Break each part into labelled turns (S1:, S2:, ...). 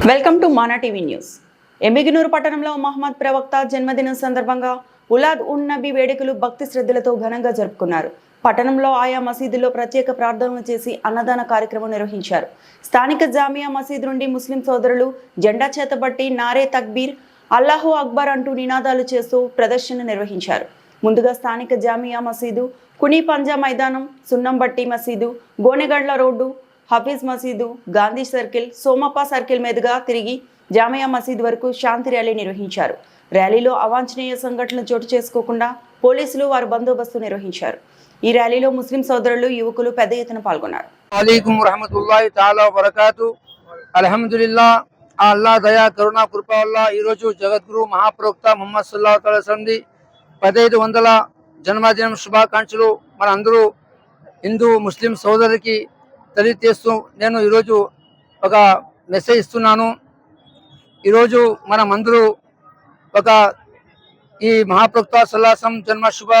S1: Welcome to Mana TV news. Emmiganur పట్టణంలో Muhammad ప్రవక్త జన్మదినం సందర్భంగా ఉలాద్ ఉన్ నబీ వేడుకలు భక్తి శ్రద్ధలతో ఘనంగా జరుపుకున్నారు. పట్టణంలో ఆయా మసీదుల్లో ప్రత్యేక ప్రార్థనలు చేసి అన్నదాన కార్యక్రమం నిర్వహించారు. స్థానిక జామియా మసీదు నుండి ముస్లిం సోదరులు జెండా చేతబట్టి నారే తక్బీర్, అల్లాహు అక్బర్ అంటూ నినాదాలు చేస్తూ ప్రదర్శన నిర్వహించారు. ముందుగా స్థానిక జామియా మసీదు, కునీ పంజా మైదానం, సున్నంబట్టి మసీదు, గోనెగండ్ల రోడ్డు, హఫీజ్ మసీదు, గాంధీ సర్కిల్, సోమప్ప సర్కిల్ మీదుగా తిరిగి జామియా మసీద్ వరకు శాంతి ర్యాలీ నిర్వహించారు. ర్యాలీలో అవాంఛనీయ సంఘటనలు చోటు చేసుకోకుండా పోలీసులు వారు బందోబస్తు నిర్వహించారు. ఈ ర్యాలీలో ముస్లిం సోదరులు, యువకులు పెద్ద ఎత్తున పాల్గొన్నారు.
S2: అల్హమ్దులిల్లాహ్, అల్లాహ్ దయా కరుణ కృప వల్ల ఈరోజు జగద్గురు మహాప్రవక్త ముహమ్మద్ సల్లల్లాహు అలైహి వసల్లం 1500వ జన్మదినం శుభాకాంక్షలు మన అందరూ హిందూ ముస్లిం సోదరులకి తెలియజేస్తూ నేను ఈరోజు ఒక మెసేజ్ ఇస్తున్నాను. ఈరోజు మనం అందరూ ఒక ఈ మహాప్రవక్త సల్లల్లాహు అలైహి వసల్లం జన్మ శుభ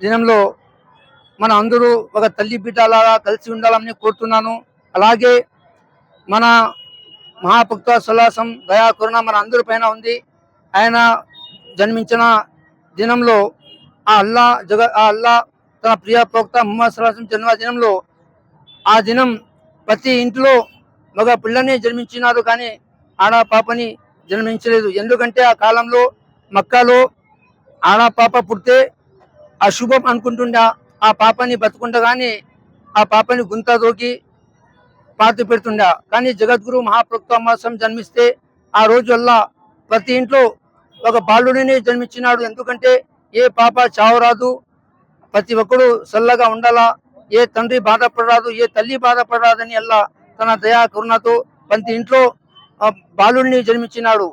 S2: దినంలో మన అందరూ ఒక తల్లి బిడ్డలాగా కలిసి ఉండాలని కోరుతున్నాను. అలాగే మన మహాప్రవక్త సల్లల్లాహు అలైహి వసల్లం దయా కరుణ మన అందరి పైన ఉంది. ఆయన జన్మించిన దినంలో ఆ అల్లా తన ప్రియ ప్రవక్త ముహమ్మద్ సల్లల్లాహు అలైహి వసల్లం జన్మదినంలో ఆ దినం ప్రతి ఇంట్లో మగ పిల్లని జన్మించినారు, కానీ ఆడ పాపని జన్మించలేదు. ఎందుకంటే ఆ కాలంలో మక్కాలో ఆడ పాప పుడితే అశుభం అనుకుంటుండే. ఆ పాపని బతుకుండగానే ఆ పాపని గుంత దోకి పాతి పెడుతుండే. కానీ జగద్గురు మహాప్రవక్త ముహమ్మద్ జన్మిస్తే ఆ రోజు వల్ల ప్రతి ఇంట్లో ఒక బాలుడిని జన్మించినాడు. ఎందుకంటే ఏ పాప చావరాదు, ప్రతి ఒక్కరు చల్లగా ఉండాలా, ఏ తండ్రి బాధపడరాదు, ఏ తల్లి బాధపడరాదని అల్లా తన దయా కరుణతో ప్రతి ఇంట్లో బాలుడిని జన్మించినాడు.